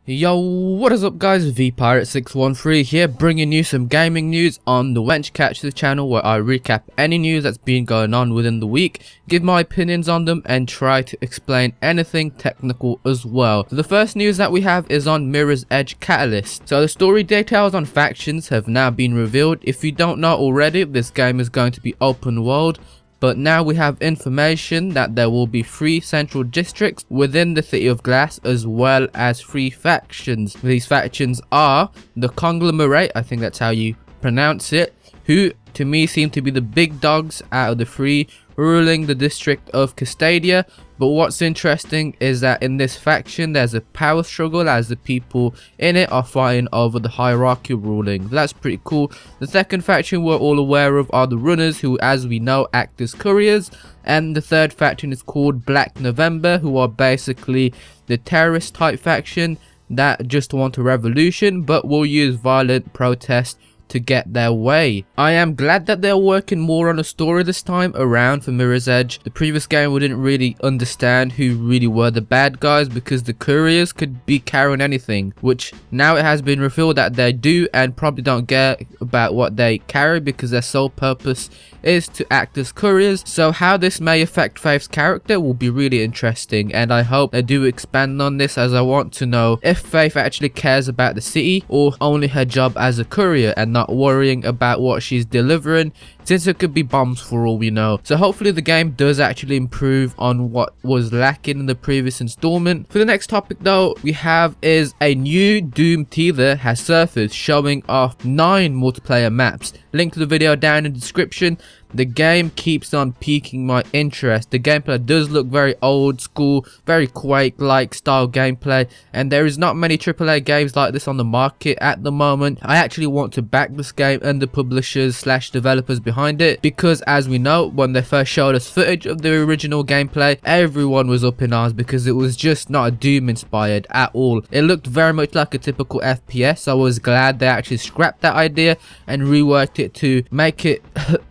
Yo, what is up guys, VPirate613 here, bringing you some gaming news on the Wench Catch the channel, where I recap any news that's been going on within the week, give my opinions on them, and try to explain anything technical as well. So the first news that we have is on Mirror's Edge Catalyst. So the story details on factions have now been revealed. If you don't know already, this game is going to be open world. But now we have information that there will be 3 central districts within the City of Glass, as well as 3 factions. These factions are the Conglomerate, I think that's how you pronounce it, who to me seem to be the big dogs out of the 3, ruling the district of Castadia. But what's interesting is that in this faction there's a power struggle, as the people in it are fighting over the hierarchy ruling. That's pretty cool. The second faction we're all aware of are the Runners, who as we know act as couriers, and the third faction is called Black November, who are basically the terrorist type faction that just want a revolution but will use violent protest to get their way. I am glad that they're working more on a story this time around for Mirror's Edge. The previous game we didn't really understand who really were the bad guys, because the couriers could be carrying anything, which now it has been revealed that they do, and probably don't care about what they carry because their sole purpose is to act as couriers. So how this may affect Faith's character will be really interesting, and I hope they do expand on this, as I want to know if Faith actually cares about the city or only her job as a courier and not worrying about what she's delivering, since it could be bombs for all we know. So hopefully the game does actually improve on what was lacking in the previous installment. For the next topic though, we have is a new Doom teaser has surfaced showing off 9 multiplayer maps. Link to the video down in the description. The game keeps on piquing my interest. The gameplay does look very old school, very Quake-like style gameplay, and there is not many AAA games like this on the market at the moment. I actually want to back this game and the publishers slash developers behind it, because as we know, when they first showed us footage of the original gameplay, everyone was up in arms because it was just not Doom inspired at all. It looked very much like a typical FPS, so I was glad they actually scrapped that idea and reworked it to make it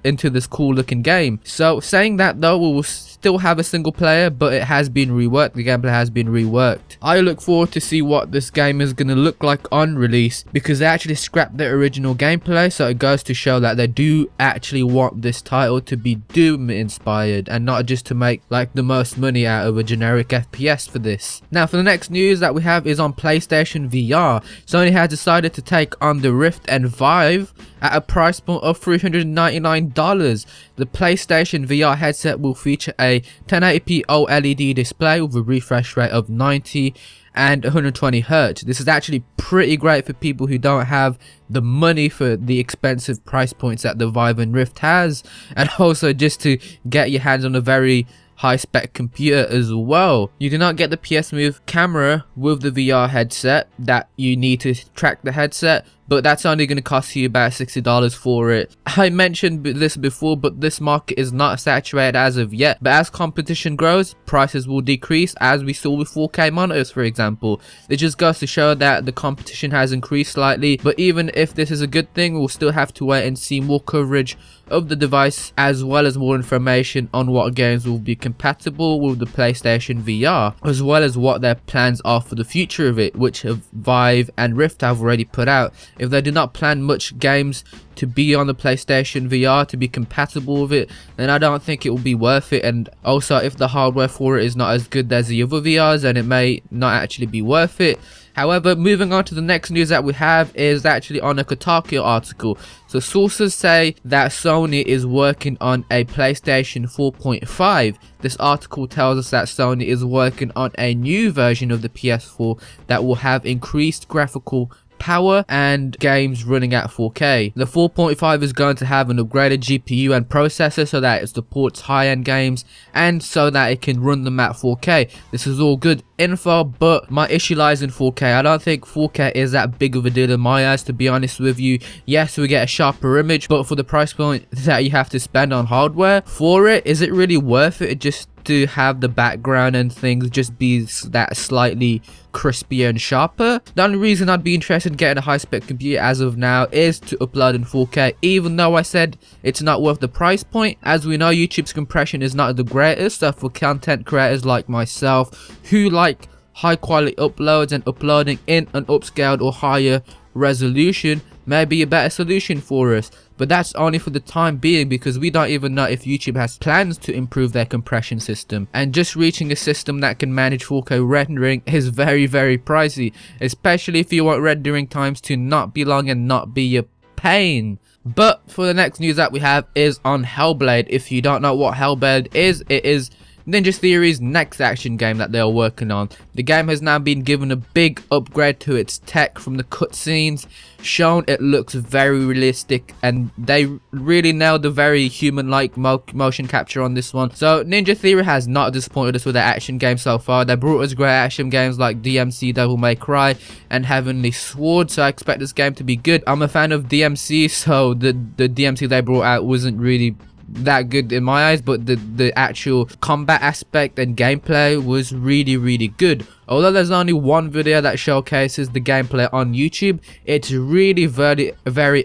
into this cool looking game. So saying that though, we will still have a single player, but it has been reworked. The gameplay has been reworked. I look forward to see what this game is going to look like on release, because they actually scrapped the original gameplay, so it goes to show that they do actually want this title to be Doom inspired and not just to make like the most money out of a generic FPS for this. Now for the next news that we have is on PlayStation VR. Sony has decided to take on the Rift and Vive at a price point of $399. The PlayStation VR headset will feature a 1080p OLED display with a refresh rate of 90 and 120 Hz. This is actually pretty great for people who don't have the money for the expensive price points that the Vive and Rift has, and also just to get your hands on a very high spec computer as well. You do not get the PS Move camera with the VR headset that you need to track the headset, but that's only going to cost you about $60 for it. I mentioned this before, but this market is not saturated as of yet, but as competition grows, prices will decrease, as we saw with 4K monitors for example. It just goes to show that the competition has increased slightly, but even if this is a good thing, we'll still have to wait and see more coverage of the device, as well as more information on what games will be compatible with the PlayStation VR, as well as what their plans are for the future of it, which Vive and Rift have already put out. If they do not plan much games to be on the PlayStation VR to be compatible with it, then I don't think it will be worth it. And also, if the hardware for it is not as good as the other VRs, then it may not actually be worth it. However, moving on to the next news that we have is actually on a Kotaku article. So sources say that Sony is working on a PlayStation 4.5. This article tells us that Sony is working on a new version of the PS4 that will have increased graphical power and games running at 4K. The 4.5 is going to have an upgraded GPU and processor so that it supports high-end games and so that it can run them at 4K. This is all good info, but my issue lies in 4K. I don't think 4K is that big of a deal in my eyes, to be honest with you. Yes, we get a sharper image, but for the price point that you have to spend on hardware for it, is it really worth it just to have the background and things just be that slightly crispier and sharper? The only reason I'd be interested in getting a high-spec computer as of now is to upload in 4K, even though I said it's not worth the price point. As we know, YouTube's compression is not the greatest, so for content creators like myself who like high quality uploads and uploading in an upscaled or higher resolution may be a better solution for us, but that's only for the time being, because we don't even know if YouTube has plans to improve their compression system, and just reaching a system that can manage 4K rendering is very pricey, especially if you want rendering times to not be long and not be a pain. But for the next news that we have is on Hellblade. If you don't know what Hellblade is, it is Ninja Theory's next action game that they are working on. The game has now been given a big upgrade to its tech. From the cutscenes shown, it looks very realistic, and they really nailed the very human-like motion capture on this one. So Ninja Theory has not disappointed us with their action games so far. They brought us great action games like DMC, Devil May Cry, and Heavenly Sword, so I expect this game to be good. I'm a fan of DMC, so the DMC they brought out wasn't really that good in my eyes, but the actual combat aspect and gameplay was really good. Although there's only one video that showcases the gameplay on YouTube, it's really very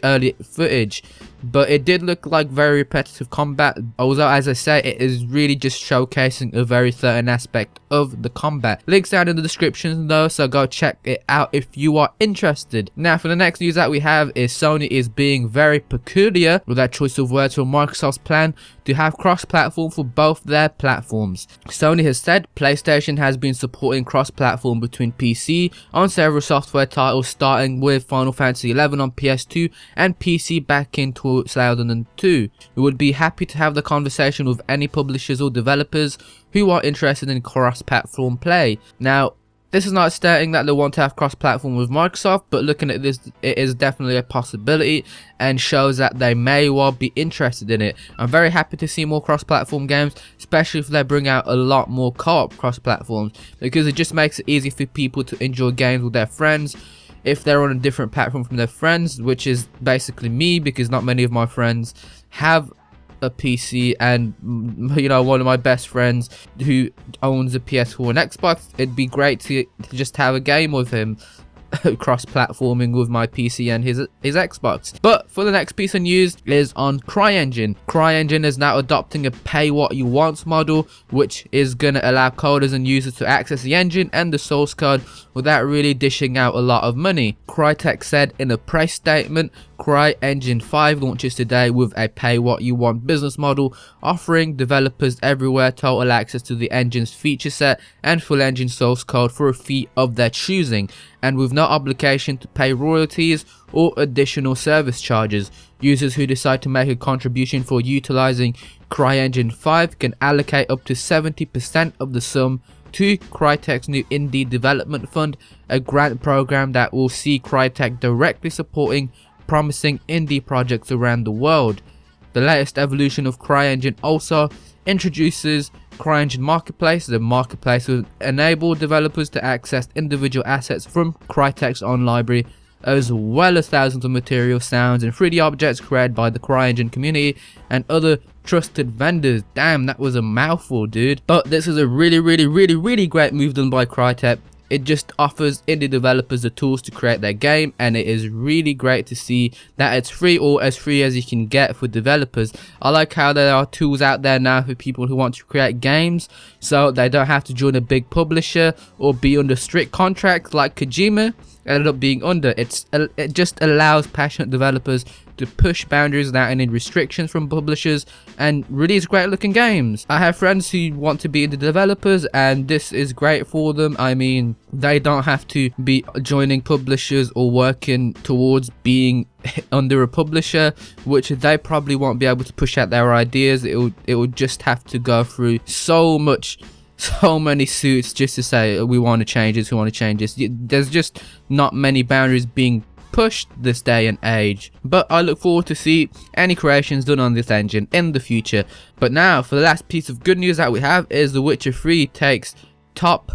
early footage, but it did look like very repetitive combat. Although, as I say, it is really just showcasing a very certain aspect of the combat. Links down in the description though, so go check it out if you are interested. Now for the next news that we have is Sony is being very peculiar with that choice of words for Microsoft's plan to have cross-platform for both their platforms. Sony has said PlayStation has been supporting cross-platform between PC on several software titles, starting with Final Fantasy XI on PS2 and PC back in 2002. We would be happy to have the conversation with any publishers or developers who are interested in cross-platform play. Now, this is not stating that they want to have cross-platform with Microsoft, but looking at this, it is definitely a possibility and shows that they may well be interested in it. I'm very happy to see more cross-platform games, especially if they bring out a lot more co-op cross-platforms, because it just makes it easy for people to enjoy games with their friends if they're on a different platform from their friends, which is basically me, because not many of my friends have a PC, and you know, one of my best friends who owns a PS4 and Xbox, it'd be great to just have a game with him cross-platforming with my PC and his Xbox. But for the next piece of news is on CryEngine. CryEngine is now adopting a pay what you want model, which is going to allow coders and users to access the engine and the source code without really dishing out a lot of money. Crytek said in a press statement, CryEngine 5 launches today with a pay what you want business model, offering developers everywhere total access to the engine's feature set and full engine source code for a fee of their choosing, and with no obligation to pay royalties or additional service charges. Users who decide to make a contribution for utilizing CryEngine 5 can allocate up to 70% of the sum to Crytek's new Indie Development Fund, a grant program that will see Crytek directly supporting promising indie projects around the world. The latest evolution of CryEngine also introduces CryEngine Marketplace. The marketplace will enable developers to access individual assets from Crytek's own library, as well as thousands of materials, sounds, and 3D objects created by the CryEngine community and other trusted vendors. Damn, that was a mouthful, dude. But this is a really great move done by Crytek. It just offers indie developers the tools to create their game, and it is really great to see that it's free, or as free as you can get for developers. I like how there are tools out there now for people who want to create games, so they don't have to join a big publisher or be under strict contracts like Kojima ended up being under. It just allows passionate developers to push boundaries without any restrictions from publishers and release great looking games. I have friends who want to be indie developers, and this is great for them. I mean, they don't have to be joining publishers or working towards being under a publisher, which they probably won't be able to push out their ideas. It would just have to go through so many suits just to say we want to change this, we want to change this. There's just not many boundaries being pushed this day and age, but I look forward to see any creations done on this engine in the future. But now for the last piece of good news that we have is The Witcher 3 takes top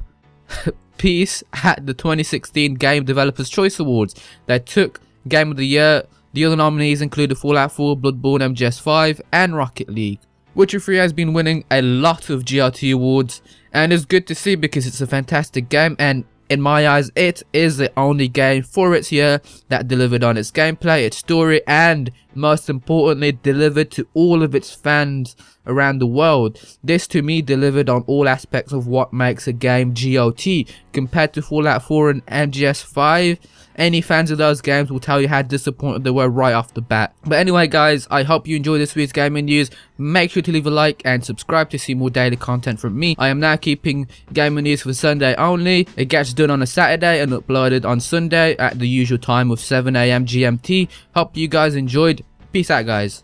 piece at the 2016 Game Developers Choice Awards. They took Game of the Year. The other nominees included Fallout 4, Bloodborne, MGS5 and Rocket League. Witcher 3 has been winning a lot of GRT awards, and it's good to see because it's a fantastic game, and in my eyes it is the only game for its year that delivered on its gameplay, its story, and most importantly delivered to all of its fans around the world. This to me delivered on all aspects of what makes a game GOT compared to Fallout 4 and MGS5. Any fans of those games will tell you how disappointed they were right off the bat. But anyway guys, I hope you enjoyed this week's gaming news. Make sure to leave a like and subscribe to see more daily content from me. I am now keeping gaming news for Sunday only. It gets done on a Saturday and uploaded on Sunday at the usual time of 7 AM GMT. Hope you guys enjoyed. Peace out guys.